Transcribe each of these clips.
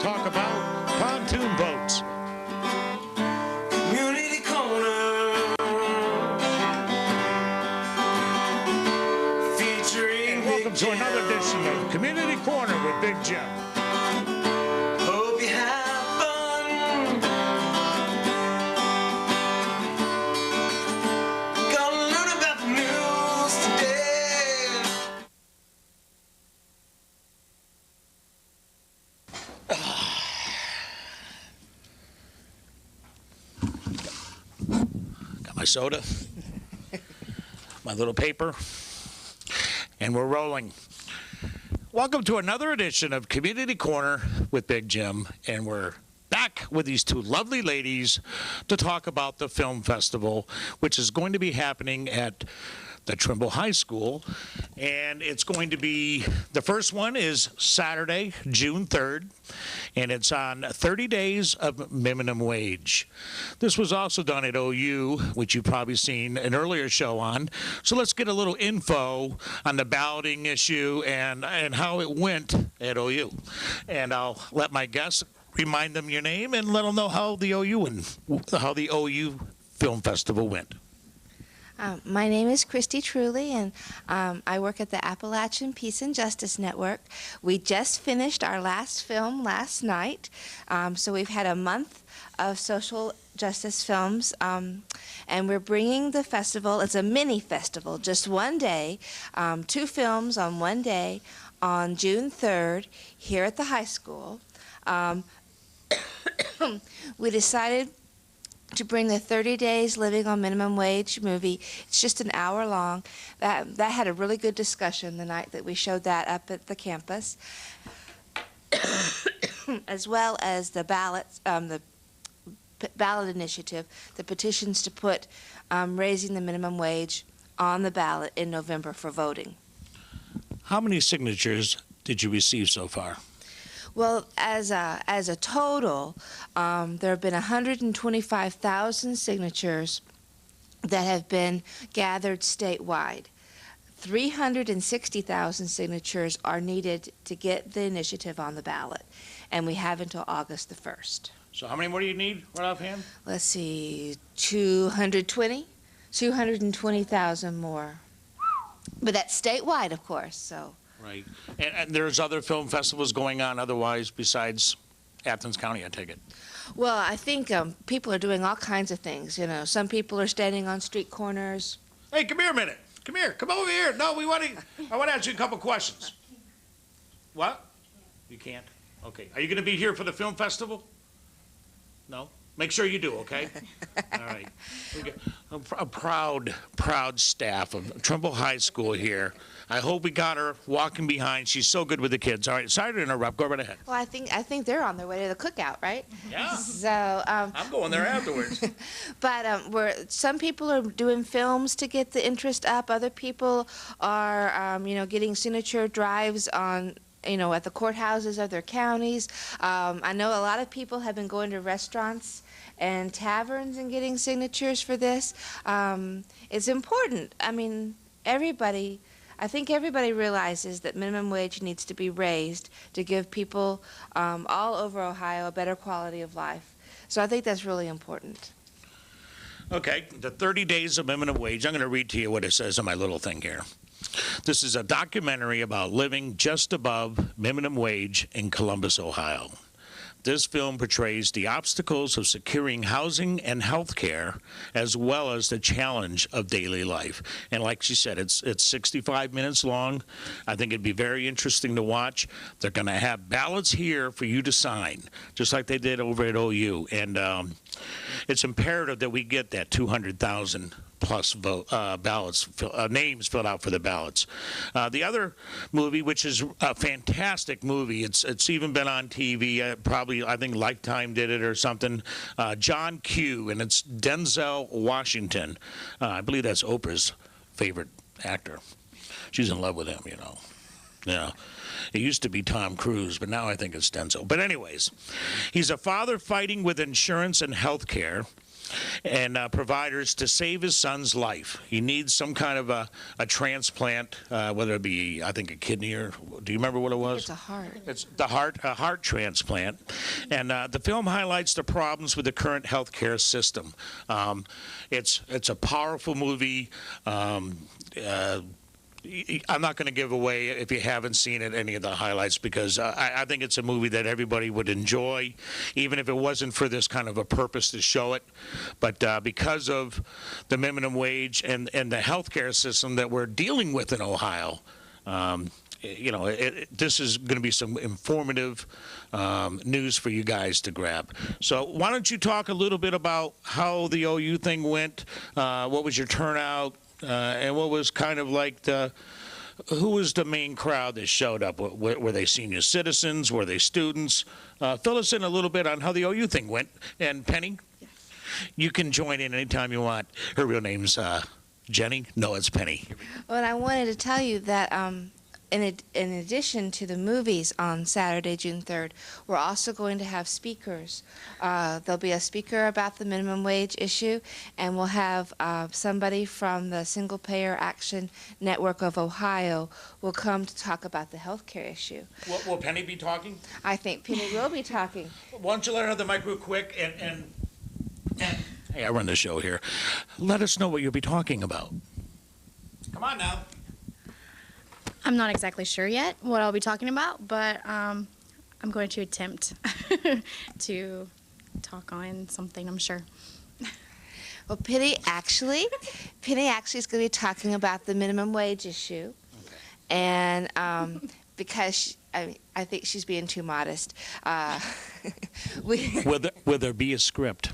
talk about pontoon boats. Community Corner, featuring And welcome to another edition of Community Corner with Big Jim. Hope you have fun. Gonna learn about the news today. Got my soda, my little paper, and we're rolling. Welcome to another edition of Community Corner with Big Jim, and we're back with these two lovely ladies to talk about the film festival, which is going to be happening at the Trimble High School, and it's going to be, the first one is Saturday, June 3rd, and it's on 30 days of minimum wage. This was also done at OU, which you've probably seen an earlier show on. So let's get a little info on the balloting issue and how it went at OU. And I'll let my guests remind them your name and let them know how the OU Film Festival went. My name is Christy Truly, and I work at the Appalachian Peace and Justice Network. We just finished our last film last night, so we've had a month of social justice films, and we're bringing the festival, it's a mini festival, just one day, 2 films on one day on June 3rd here at the high school. We decided to bring the 30 Days Living on Minimum Wage movie. It's just an hour long. That had a really good discussion the night that we showed that up at the campus, as well as the ballots, the ballot initiative, the petitions to put raising the minimum wage on the ballot in November for voting. How many signatures did you receive so far? Well, as a total, there have been 125,000 signatures that have been gathered statewide. 360,000 signatures are needed to get the initiative on the ballot, and we have until August the 1st. So how many more do you need right offhand? Let's see, 220,000 more. But that's statewide, of course, so. Right. And there's other film festivals going on otherwise besides Athens County, I take it. Well, I think people are doing all kinds of things. You know, some people are standing on street corners. Hey, come here a minute. Come here. Come over here. No, I want to ask you a couple questions. What? You can't? Okay. Are you going to be here for the film festival? No? Make sure you do, okay? All right. We got a proud staff of Trimble High School here. I hope we got her walking behind. She's so good with the kids. All right, sorry to interrupt. Go right ahead. Well, I think they're on their way to the cookout, right? Yeah. So I'm going there afterwards. But some people are doing films to get the interest up. Other people are, getting signature drives on, at the courthouses of their counties. I know a lot of people have been going to restaurants and taverns and getting signatures for this. It's important. I mean, I think everybody realizes that minimum wage needs to be raised to give people all over Ohio a better quality of life. So I think that's really important. Okay, the 30 days of minimum wage. I'm going to read to you what it says on my little thing here. This is a documentary about living just above minimum wage in Columbus, Ohio. This film portrays the obstacles of securing housing and health care, as well as the challenge of daily life. And like she said, it's 65 minutes long. I think it'd be very interesting to watch. They're going to have ballots here for you to sign, just like they did over at OU. And it's imperative that we get that 200,000 plus ballots, names filled out for the ballots. The other movie, which is a fantastic movie, it's even been on TV, probably I think Lifetime did it or something, John Q, and it's Denzel Washington. I believe that's Oprah's favorite actor. She's in love with him, Yeah. It used to be Tom Cruise, but now I think it's Denzel. But anyways, he's a father fighting with insurance and health care. and providers to save his son's life. He needs some kind of a transplant, whether it be, I think, a kidney or, do you remember what it was? It's a heart. It's the heart, a heart transplant. And the film highlights the problems with the current healthcare system. It's a powerful movie. I'm not going to give away, if you haven't seen it, any of the highlights, because I think it's a movie that everybody would enjoy, even if it wasn't for this kind of a purpose to show it. But because of the minimum wage and the healthcare system that we're dealing with in Ohio, this is going to be some informative news for you guys to grab. So why don't you talk a little bit about how the OU thing went? What was your turnout? And what was kind of like who was the main crowd that showed up? Were they senior citizens? Were they students? Fill us in a little bit on how the OU thing went. And Penny, yes, you can join in anytime you want. Her real name's Jenny. No, it's Penny. Well, and I wanted to tell you that in addition to the movies on Saturday, June 3rd, we're also going to have speakers. There'll be a speaker about the minimum wage issue, and we'll have somebody from the Single Payer Action Network of Ohio will come to talk about the health care issue. Will Penny be talking? I think Penny will be talking. Why don't you let her have the mic real quick and hey, I run the show here. Let us know what you'll be talking about. Come on now. I'm not exactly sure yet what I'll be talking about, but I'm going to attempt to talk on something, I'm sure. Well, Penny actually is going to be talking about the minimum wage issue, and because I think she's being too modest. Will there be a script?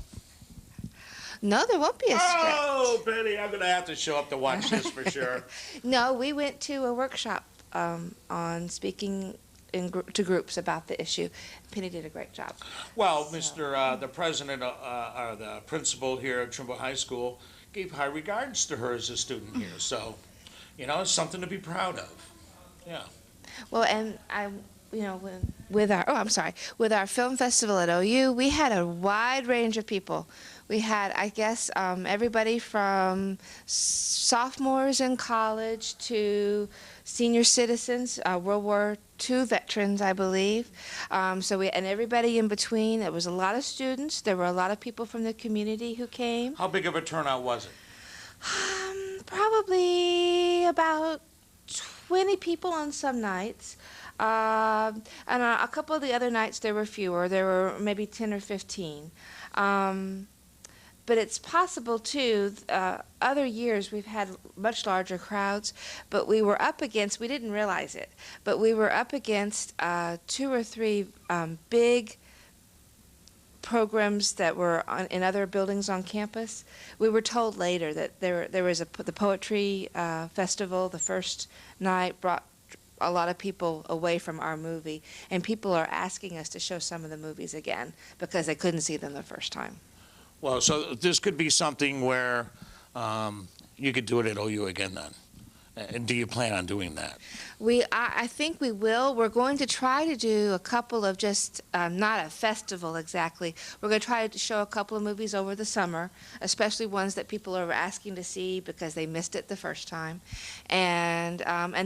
No, there won't be a script. Oh, Penny, I'm going to have to show up to watch this for sure. No, we went to a workshop on speaking to groups about the issue. Penny did a great job. Well, the president, or the principal here at Trimble High School, gave high regards to her as a student here. So, it's something to be proud of. Yeah. Well, and with our film festival at OU, we had a wide range of people. We had, I guess, everybody from sophomores in college to senior citizens, World War II veterans, I believe. And everybody in between. There was a lot of students. There were a lot of people from the community who came. How big of a turnout was it? Probably about 20 people on some nights. And a couple of the other nights there were fewer. There were maybe 10 or 15. But it's possible, too, other years we've had much larger crowds, but we didn't realize it, but we were up against 2 or 3 big programs that were in other buildings on campus. We were told later that there was the poetry festival. The first night brought a lot of people away from our movie, and people are asking us to show some of the movies again because they couldn't see them the first time. Well, so this could be something where you could do it at OU again then. And do you plan on doing that? I think we will. We're going to try to do a couple of just, not a festival exactly. We're going to try to show a couple of movies over the summer, especially ones that people are asking to see because they missed it the first time. And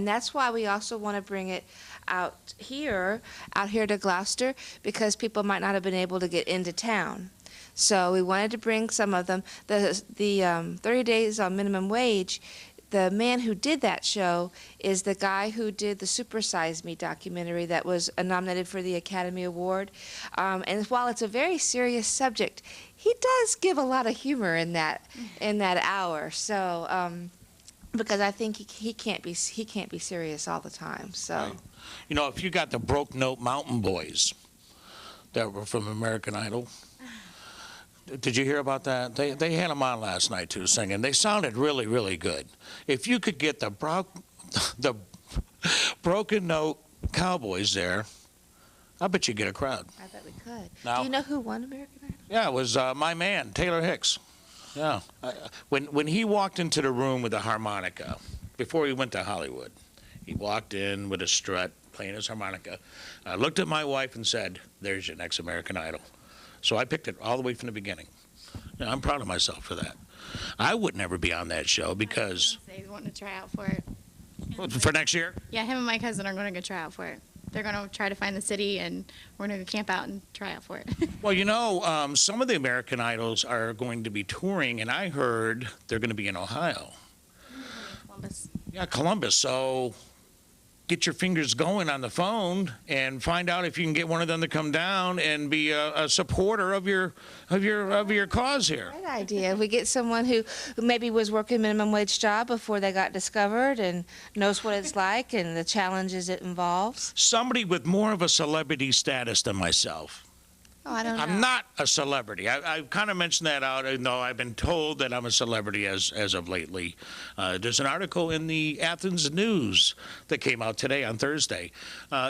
that's why we also want to bring it out here to Glouster, because people might not have been able to get into town. So we wanted to bring some of them. The 30 Days on Minimum Wage, the man who did that show is the guy who did the Super Size Me documentary that was nominated for the Academy Award. And while it's a very serious subject, he does give a lot of humor in that hour. So because I think he can't be serious all the time. So right. If you got the Broke Note Mountain Boys that were from American Idol. Did you hear about that? They had them on last night, too, singing. They sounded really, really good. If you could get the Broken Note Cowboys there, I bet you'd get a crowd. I bet we could. Now, do you know who won American Idol? Yeah, it was my man, Taylor Hicks. Yeah. When he walked into the room with the harmonica, before he went to Hollywood, he walked in with a strut, playing his harmonica. I looked at my wife and said, "There's your next American Idol." So I picked it all the way from the beginning. Yeah, I'm proud of myself for that. I would never be on that show because He's wanting to try out for it. for next year. Yeah, him and my cousin are going to go try out for it. They're going to try to find the city, and we're going to go camp out and try out for it. Well, you know, some of the American Idols are going to be touring, and I heard they're going to be in Ohio. Columbus. Yeah, Columbus. So get your fingers going on the phone and find out if you can get one of them to come down and be a supporter of your cause here. Great idea. If we get someone who maybe was working a minimum wage job before they got discovered and knows what it's like and the challenges it involves. Somebody with more of a celebrity status than myself. Oh, I don't know. I'm not a celebrity. I've kind of mentioned that out, though I've been told that I'm a celebrity as of lately. There's an article in the Athens News that came out today on Thursday.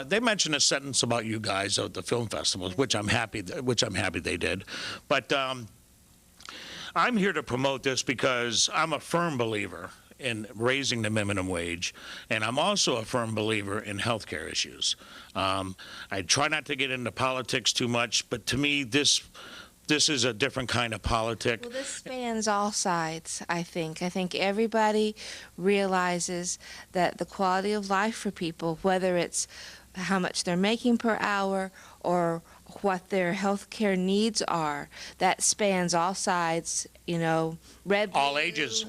They mentioned a sentence about you guys at the film festivals, which I'm happy they did. But I'm here to promote this because I'm a firm believer in raising the minimum wage, and I'm also a firm believer in healthcare issues. I try not to get into politics too much, but to me, this is a different kind of politic. Well, this spans all sides, I think. I think everybody realizes that the quality of life for people, whether it's how much they're making per hour or what their health care needs are, that spans all sides, you know, red, All blue, ages.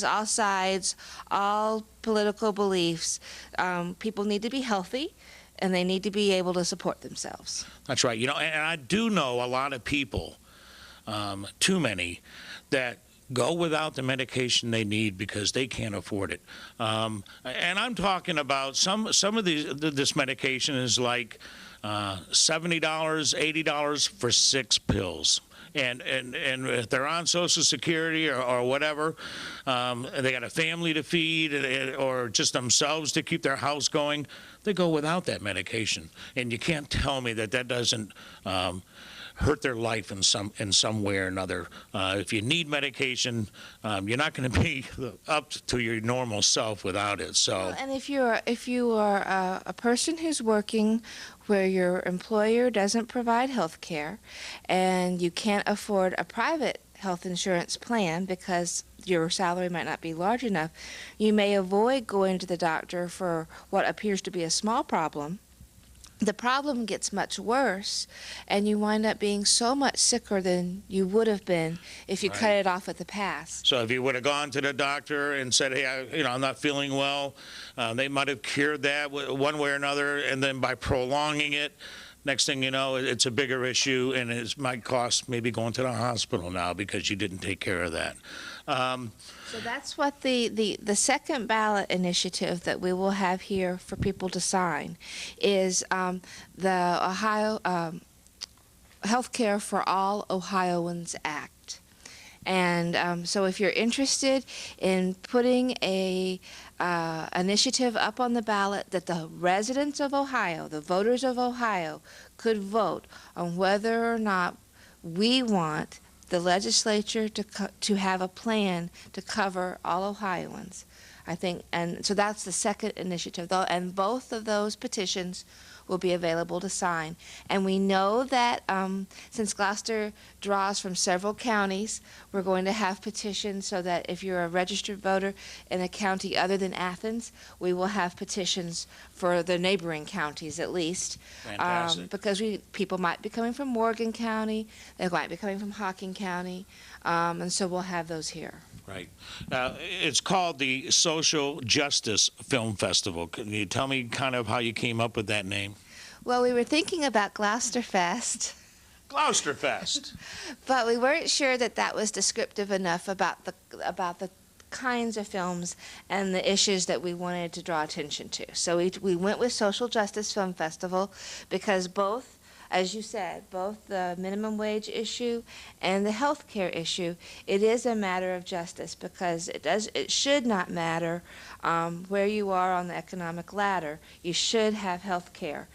all sides, all political beliefs. People need to be healthy, and they need to be able to support themselves. That's right. You know, and I do know a lot of people, too many, that go without the medication they need because they can't afford it. And I'm talking about some of this medication is like $70, $80 for 6 pills. And if they're on Social Security or whatever, they got a family to feed or just themselves to keep their house going, they go without that medication. And you can't tell me that doesn't hurt their life in some way or another. If you need medication, you're not going to be up to your normal self without it. So. Well, and if you are a person who's working where your employer doesn't provide health care and you can't afford a private health insurance plan because your salary might not be large enough, you may avoid going to the doctor for what appears to be a small problem. The problem gets much worse, and you wind up being so much sicker than you would have been if you cut it off at the pass. So if you would have gone to the doctor and said, hey, I'm not feeling well, they might have cured that one way or another, and then by prolonging it, next thing you know, it's a bigger issue, and it might cost maybe going to the hospital now because you didn't take care of that. So that's what the second ballot initiative that we will have here for people to sign is the Ohio Healthcare for All Ohioans Act. And so if you're interested in putting a initiative up on the ballot that the residents of Ohio, the voters of Ohio, could vote on whether or not we want the legislature to have a plan to cover all Ohioans, I think, and so that's the second initiative, though, and both of those petitions will be available to sign. And we know that since Glouster draws from several counties, we're going to have petitions so that if you're a registered voter in a county other than Athens, we will have petitions for the neighboring counties at least. Fantastic. Because people might be coming from Morgan County, they might be coming from Hocking County, and so we'll have those here. Right. It's called the Social Justice Film Festival. Can you tell me kind of how you came up with that name? Well, we were thinking about Glouster Fest, Glouster Fest. but we weren't sure that was descriptive enough about the kinds of films and the issues that we wanted to draw attention to. So we went with Social Justice Film Festival because both, as you said, both the minimum wage issue and the health care issue, it is a matter of justice because it should not matter where you are on the economic ladder. You should have health care.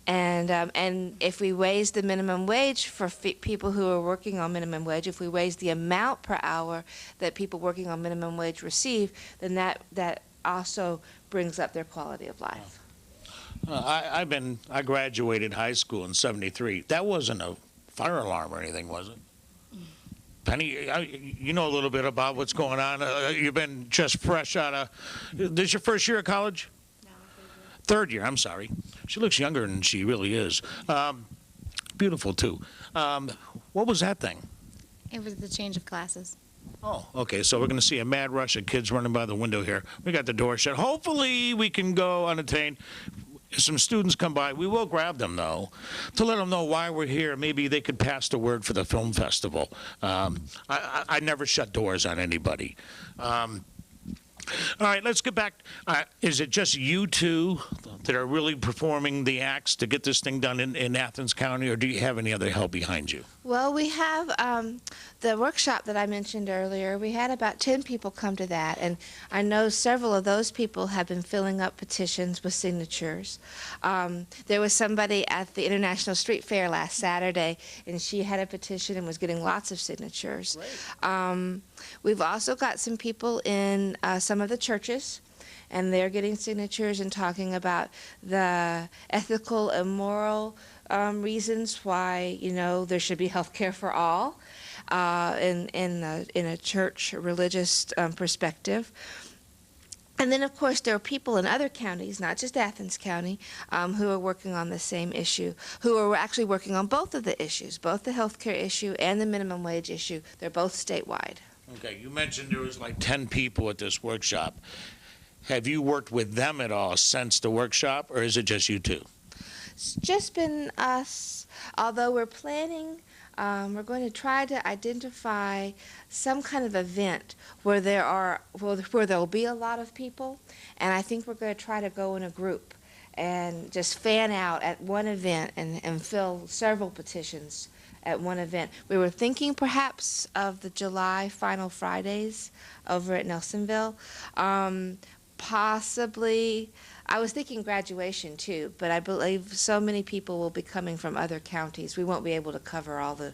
And if we raise the minimum wage for people who are working on minimum wage, if we raise the amount per hour that people working on minimum wage receive, then that also brings up their quality of life. I graduated high school in '73. That wasn't a fire alarm or anything, was it? Penny, you know a little bit about what's going on. You've been just fresh out of. This your first year of college? No, Third year. I'm sorry. She looks younger than she really is. Beautiful too. What was that thing? it was the change of classes. Oh, okay. So we're going to see a mad rush of kids running by the window here. We got the door shut. Hopefully, we can go unattained. If some students come by, we will grab them, though, to let them know why we're here. Maybe they could pass the word for the film festival. I never shut doors on anybody. All right, let's get back. Is it just you two that are really performing the acts to get this thing done in Athens County, or do you have any other help behind you? Well, we have the workshop that I mentioned earlier. We had about 10 people come to that, and I know several of those people have been filling up petitions with signatures. There was somebody at the International Street Fair last Saturday, and she had a petition and was getting lots of signatures. We've also got some people in some of the churches, and they're getting signatures and talking about the ethical and moral reasons why, you know, there should be health care for all in a church religious perspective. And then, of course, there are people in other counties, not just Athens County, who are working on the same issue, who are actually working on both of the issues, both the health care issue and the minimum wage issue. They're both statewide. Okay, you mentioned there was like 10 people at this workshop. Have you worked with them at all since the workshop, or is it just you two? It's just been us, although we're planning, we're going to try to identify some kind of event where there'll be a lot of people, and I think we're going to try to go in a group and just fan out at one event and fill several petitions at one event. We were thinking perhaps of the July Final Fridays over at Nelsonville. Possibly, I was thinking graduation too, but I believe so many people will be coming from other counties. We won't be able to cover all the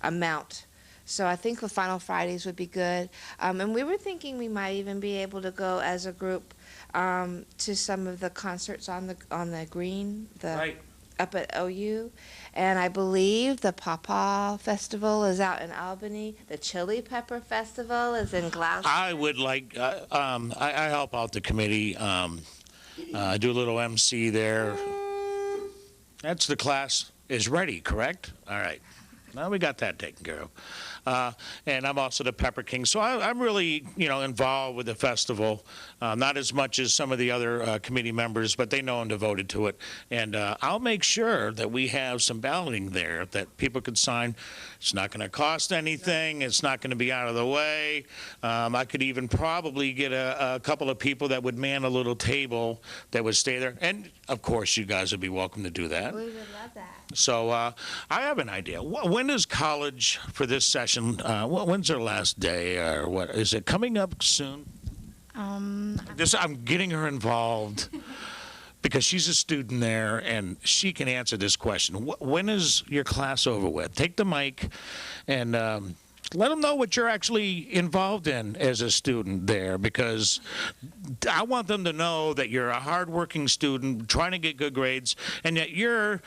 amount. So I think the Final Fridays would be good. And we were thinking we might even be able to go as a group to some of the concerts on the green, Right. up at OU. And I believe the Pawpaw Festival is out in Albany. The Chili Pepper Festival is in Glouster. I would like, I help out the committee, do a little MC there. That's the class is ready, correct? All right. Now we got that taken care of. And I'm also the Pepper King. So I'm really, involved with the festival. Not as much as some of the other committee members, but they know I'm devoted to it. And I'll make sure that we have some balloting there that people could sign. It's not going to cost anything. It's not going to be out of the way. I could even probably get a couple of people that would man a little table that would stay there. And, of course, you guys would be welcome to do that. We would love that. So I have an idea. When is college for this session? When's their last day, or what? Is it coming up soon? I'm getting her involved because she's a student there, and she can answer this question. When is your class over with? Take the mic and let them know what you're actually involved in as a student there, because I want them to know that you're a hardworking student trying to get good grades, and that you're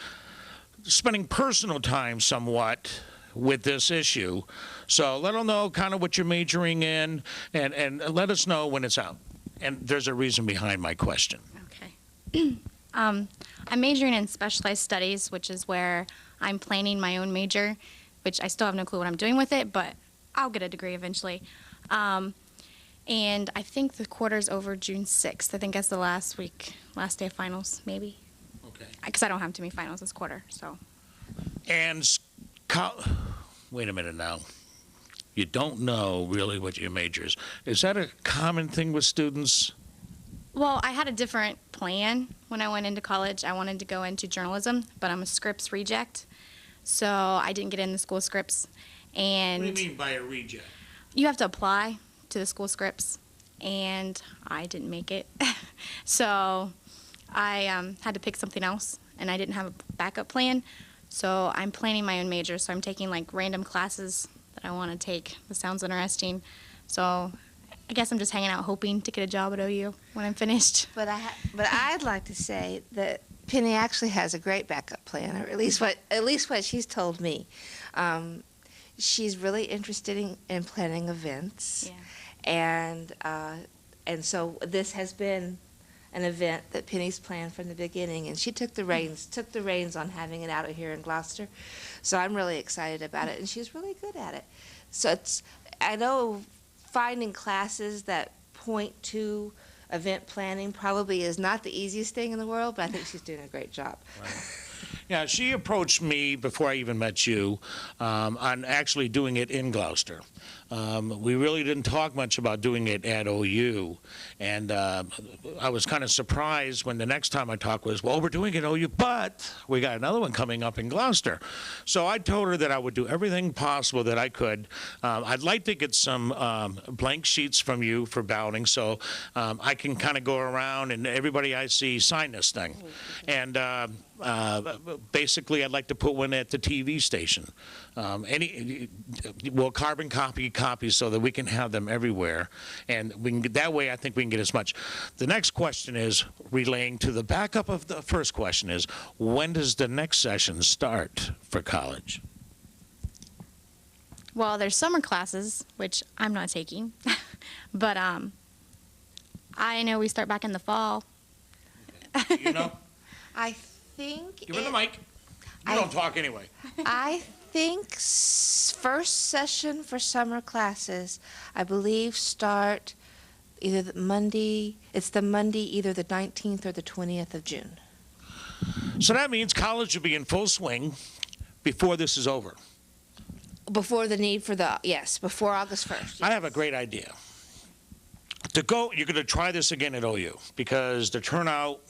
spending personal time somewhat with this issue. So let them know kind of what you're majoring in, and let us know when it's out. And there's a reason behind my question. Okay. I'm majoring in specialized studies, which is where I'm planning my own major, which I still have no clue what I'm doing with it, but I'll get a degree eventually. And I think the quarter's over June 6th. I think that's the last day of finals, maybe. Okay. Because I don't have too many finals this quarter, so. And wait a minute now. You don't know really what your major is. Is that a common thing with students? Well, I had a different plan when I went into college. I wanted to go into journalism, but I'm a Scripps reject, so I didn't get in the school Scripps. And What do you mean by a reject? you have to apply to the school Scripps, and I didn't make it. So I had to pick something else, and I didn't have a backup plan. So I'm planning my own major. So I'm taking like random classes that I want to take. This sounds interesting. So I guess I'm just hanging out hoping to get a job at OU when I'm finished. But I'd like to say that Penny actually has a great backup plan, or at least what she's told me. She's really interested in planning events, and so this has been an event that Penny's planned from the beginning, and she took the reins on having it out here in Glouster. So I'm really excited about it, and she's really good at it. So I know finding classes that point to event planning probably is not the easiest thing in the world, but I think she's doing a great job. Right. Yeah, she approached me before I even met you on actually doing it in Glouster. We really didn't talk much about doing it at OU, and I was kind of surprised when the next time I talked was, well, we're doing it at OU, but we got another one coming up in Glouster. So I told her that I would do everything possible that I could. I'd like to get some blank sheets from you for balloting, so I can kind of go around and everybody I see sign this thing. And basically, I'd like to put one at the TV station. We'll carbon copy copies so that we can have them everywhere, and we can, that way I think we can get as much. The next question is relaying to the backup of the first question is, when does the next session start for college? Well, there's summer classes, which I'm not taking, but I know we start back in the fall. You know? I think Give her the mic. You don't talk anyway. I think first session for summer classes, I believe, start either the Monday either the 19th or the 20th of June. So that means college will be in full swing before this is over. Before before August 1st. Yes. I have a great idea. You're going to try this again at OU because the turnout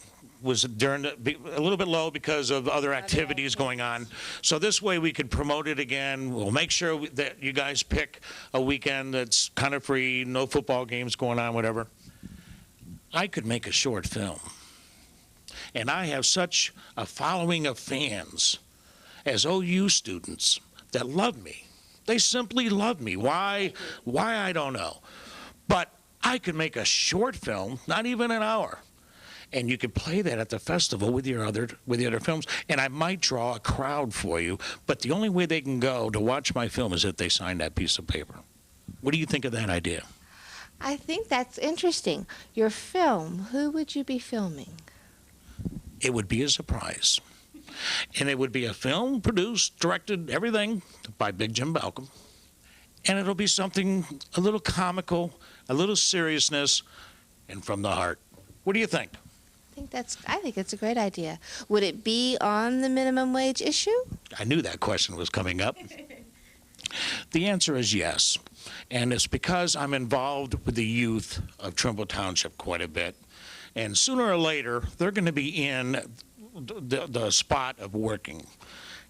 was a little bit low because of other activities going on. So this way we could promote it again. We'll make sure that you guys pick a weekend that's kind of free, no football games going on, whatever. I could make a short film. And I have such a following of fans as OU students that love me. They simply love me. Why I don't know. But I could make a short film, not even an hour. And you could play that at the festival with the other films, and I might draw a crowd for you. But the only way they can go to watch my film is if they sign that piece of paper. What do you think of that idea? I think that's interesting. Your film, who would you be filming? It would be a surprise, and it would be a film produced, directed, everything by Big Jim Balcom, and it'll be something a little comical, a little seriousness, and from the heart. What do you think? I think it's a great idea. Would it be on the minimum wage issue? I knew that question was coming up. The answer is yes. And it's because I'm involved with the youth of Trimble Township quite a bit. And sooner or later, they're going to be in the spot of working.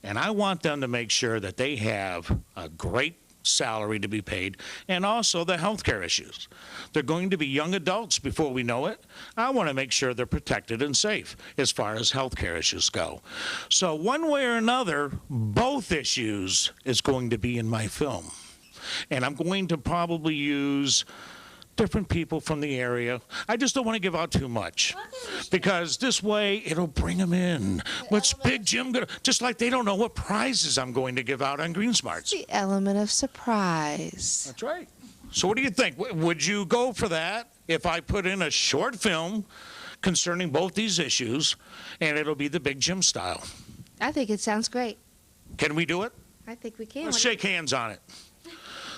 And I want them to make sure that they have a great salary to be paid, and also the health care issues. They're going to be young adults before we know it. I want to make sure they're protected and safe as far as health care issues go. So one way or another, both issues is going to be in my film. And I'm going to probably use different people from the area. I just don't want to give out too much because this way it'll bring them in. What's Big Jim gonna, just like they don't know what prizes I'm going to give out on Green Smarts. The element of surprise. That's right. So what do you think? Would you go for that if I put in a short film concerning both these issues, and it'll be the Big Jim style? I think it sounds great. Can we do it? I think we can. Let's shake hands on it.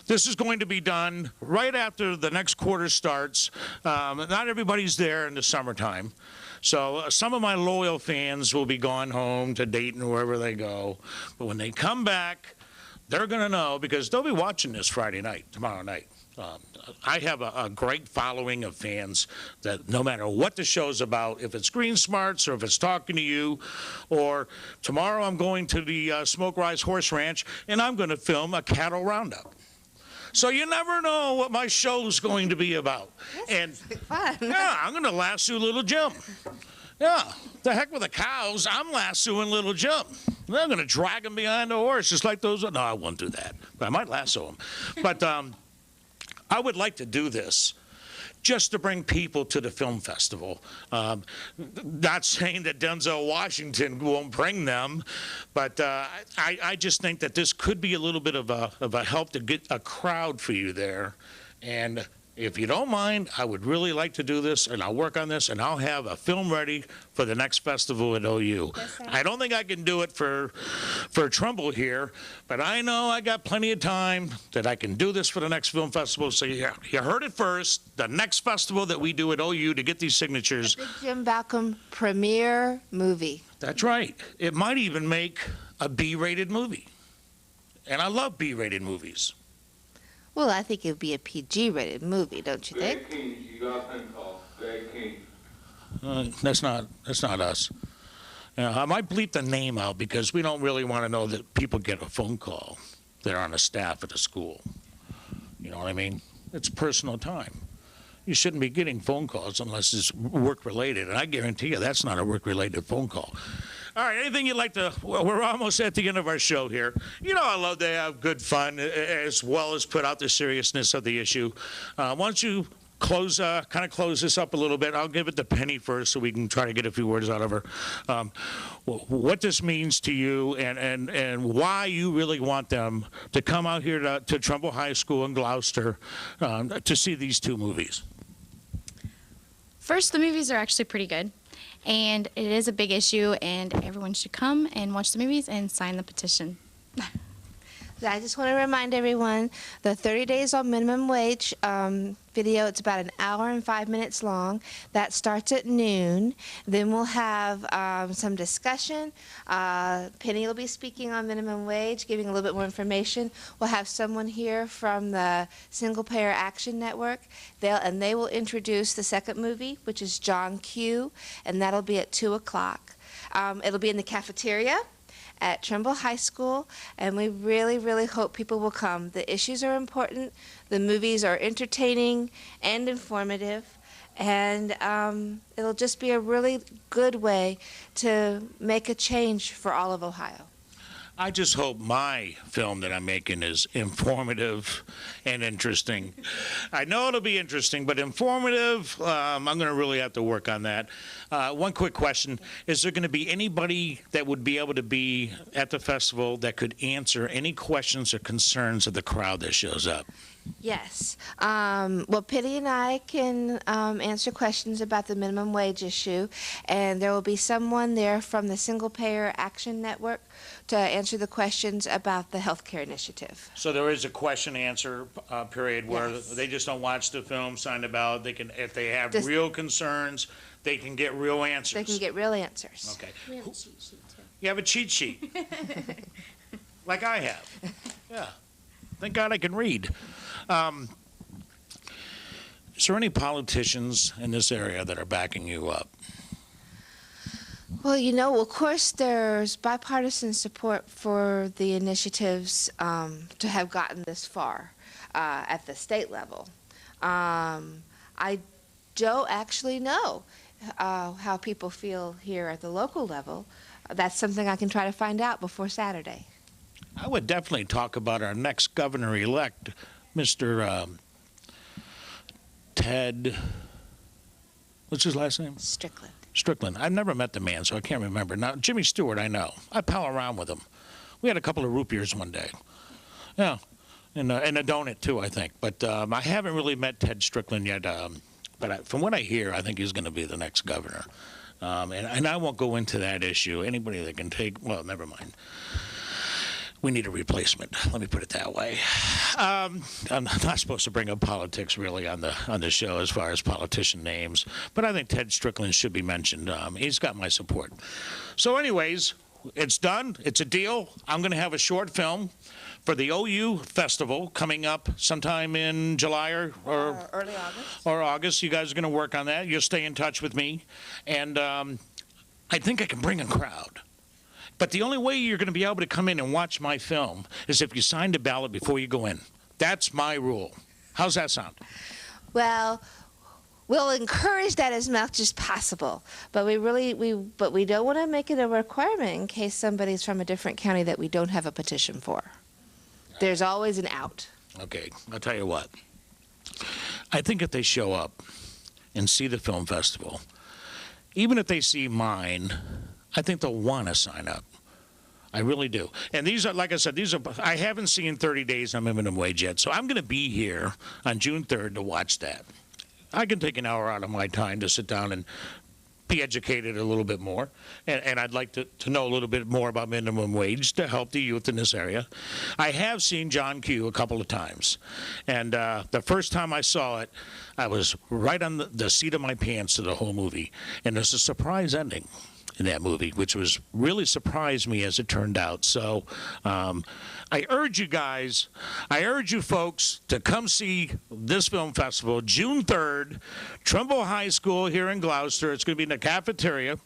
This is going to be done right after the next quarter starts. Not everybody's there in the summertime. So some of my loyal fans will be gone home to Dayton or wherever they go. But when they come back, they're going to know because they'll be watching this Friday night, tomorrow night. I have a great following of fans that no matter what the show's about, if it's Green Smarts or if it's talking to you, or tomorrow I'm going to the Smoke Rise Horse Ranch and I'm going to film a cattle roundup. So you never know what my show's going to be about. And fun. Yeah, I'm going to lasso Little Jim. Yeah, the heck with the cows, I'm lassoing Little Jim. I'm going to drag him behind the horse just like those. No, I won't do that, but I might lasso him. But I would like to do this just to bring people to the film festival. Not saying that Denzel Washington won't bring them, but I just think that this could be a little bit of a help to get a crowd for you there. And if you don't mind, I would really like to do this, and I'll work on this, and I'll have a film ready for the next festival at OU. I don't think I can do it for Trumbull here, but I know I got plenty of time that I can do this for the next film festival. So you heard it first. The next festival that we do at OU to get these signatures. The Jim Balcom premiere movie. That's right. It might even make a B-rated movie. And I love B-rated movies. Well, I think it would be a PG-rated movie, don't you think? Greg King, you got a phone call. Greg King. That's not us. I might bleep the name out because we don't really want to know that people get a phone call. They're on a staff at a school. You know what I mean? It's personal time. You shouldn't be getting phone calls unless it's work-related, and I guarantee you that's not a work-related phone call. All right, anything you'd like to, well, we're almost at the end of our show here. You know I love to have good fun as well as put out the seriousness of the issue. Why don't you close this up a little bit? I'll give it to Penny first so we can try to get a few words out of her. What this means to you and why you really want them to come out here to Trumbull High School in Glouster to see these two movies. First, the movies are actually pretty good. And it is a big issue, and everyone should come and watch the movies and sign the petition. I just want to remind everyone, the 30 Days on Minimum Wage video, it's about an hour and 5 minutes long. That starts at noon. Then we'll have some discussion. Penny will be speaking on minimum wage, giving a little bit more information. We'll have someone here from the Single Payer Action Network. They will introduce the second movie, which is John Q., and that'll be at 2 o'clock. It'll be in the cafeteria at Trumbull High School, and we really, really hope people will come. The issues are important, the movies are entertaining and informative, and it'll just be a really good way to make a change for all of Ohio. I just hope my film that I'm making is informative and interesting. I know it'll be interesting, but informative, I'm going to really have to work on that. One quick question. Is there going to be anybody that would be able to be at the festival that could answer any questions or concerns of the crowd that shows up? Yes. Well, Penny and I can answer questions about the minimum wage issue, and there will be someone there from the Single Payer Action Network to answer the questions about the healthcare initiative. So there is a question-answer period where Yes. they just don't watch the film, sign the ballot. They can, if they have Just- real concerns, they can get real answers. They can get real answers. Okay. You have a cheat sheet. Like I have. Yeah. Thank God I can read. Is there any politicians in this area that are backing you up? Well, you know, of course, there's bipartisan support for the initiatives to have gotten this far at the state level. I don't actually know how people feel here at the local level. That's something I can try to find out before Saturday. I would definitely talk about our next governor-elect, Mr. Ted, what's his last name? Strickland. Strickland. I've never met the man, so I can't remember. Now, Jimmy Stewart, I know. I pal around with him. We had a couple of root beers one day. Yeah, and a donut, too, I think. But I haven't really met Ted Strickland yet. But from what I hear, I think he's going to be the next governor. And I won't go into that issue. Anybody that can take, well, never mind. We need a replacement. Let me put it that way. I'm not supposed to bring up politics really on the show as far as politician names, but I think Ted Strickland should be mentioned. He's got my support. So, anyways, it's done. It's a deal. I'm going to have a short film for the OU Festival coming up sometime in July or Early August. or August. You guys are going to work on that. You'll stay in touch with me, and I think I can bring a crowd. But the only way you're going to be able to come in and watch my film is if you sign the ballot before you go in. That's my rule. How's that sound? Well, we'll encourage that as much as possible, but we don't want to make it a requirement in case somebody's from a different county that we don't have a petition for. There's always an out. Okay, I'll tell you what. I think if they show up and see the film festival, even if they see mine, I think they'll want to sign up. I really do. And these are, like I said, I haven't seen 30 Days on Minimum Wage yet, so I'm going to be here on June 3rd to watch that. I can take an hour out of my time to sit down and be educated a little bit more, and I'd like to know a little bit more about minimum wage to help the youth in this area. I have seen John Q a couple of times, and the first time I saw it, I was right on the seat of my pants to the whole movie, and there's a surprise ending in that movie, which was really surprised me as it turned out. So I urge you guys, I urge you folks to come see this film festival, June 3rd, Trumbull High School here in Gloucester. It's going to be in the cafeteria,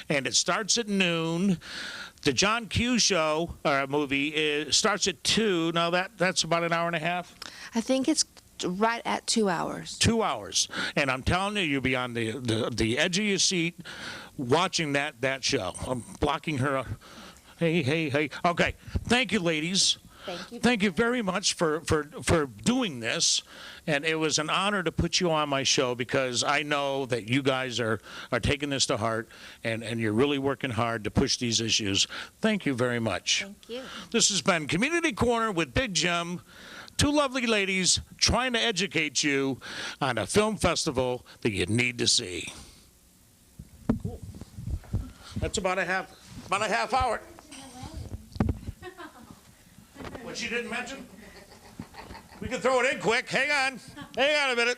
and it starts at noon. The John Q show, movie, starts at 2. Now that's about an hour and a half. I think it's right at 2 hours. 2 hours. And I'm telling you, you'll be on the edge of your seat watching that show. I'm blocking her. Hey. Okay. Thank you, ladies. Thank you. Thank you very much for doing this. And it was an honor to put you on my show because I know that you guys are taking this to heart and you're really working hard to push these issues. Thank you very much. Thank you. This has been Community Corner with Big Jim. Two lovely ladies trying to educate you on a film festival that you need to see. Cool. That's about a half hour. What she didn't mention? We can throw it in quick. Hang on a minute.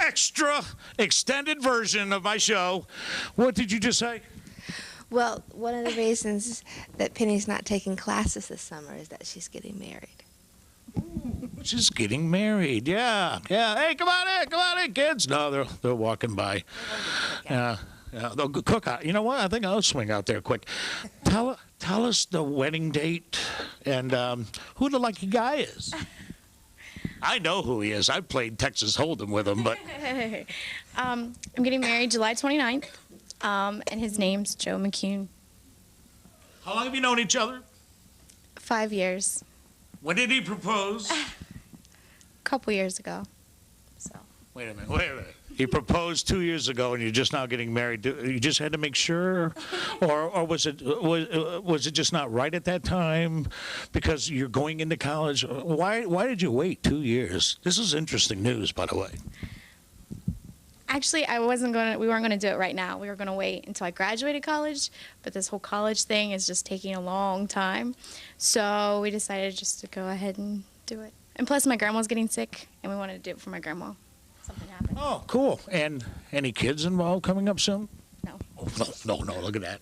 Extra extended version of my show. What did you just say? Well, one of the reasons that Penny's not taking classes this summer is that she's getting married. She's getting married. Yeah. Hey, come on in, kids. No, they're walking by. Yeah, they'll cook out. You know what? I think I'll swing out there quick. Tell us the wedding date and who the lucky guy is. I know who he is. I've played Texas Hold'em with him, but I'm getting married July 29th, and his name's Joe McCune. how long have you known each other? 5 years. When did he propose? A couple years ago. So. Wait a minute. He proposed 2 years ago, and you're just now getting married. You just had to make sure, or was it just not right at that time because you're going into college? Why did you wait 2 years? This is interesting news, by the way. Actually, we weren't going to do it right now. We were going to wait until I graduated college, but this whole college thing is just taking a long time. So we decided just to go ahead and do it. And plus, my grandma's getting sick, and we wanted to do it for my grandma. Something happened. Oh, cool. And any kids involved coming up soon? No. Oh, no, look at that.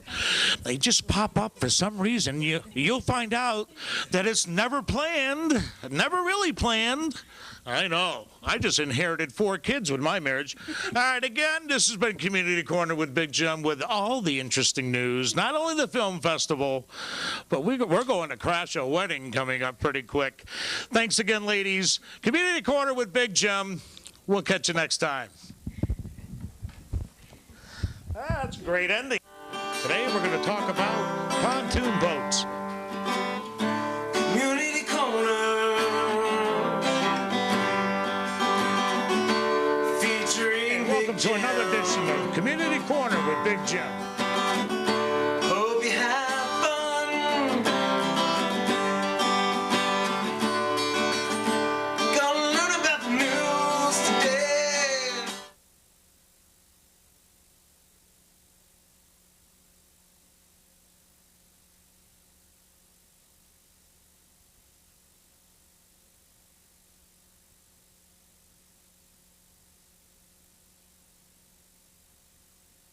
They just pop up for some reason. You'll find out that it's never planned, never really planned. I know. I just inherited 4 kids with my marriage. All right, again, this has been Community Corner with Big Jim with all the interesting news, not only the film festival, but we're going to crash a wedding coming up pretty quick. Thanks again, ladies. Community Corner with Big Jim. We'll catch you next time. That's a great ending. Today we're going to talk about pontoon boats. Community Corner. Featuring And welcome Big to another Jim. edition of Community Corner with Big Jim.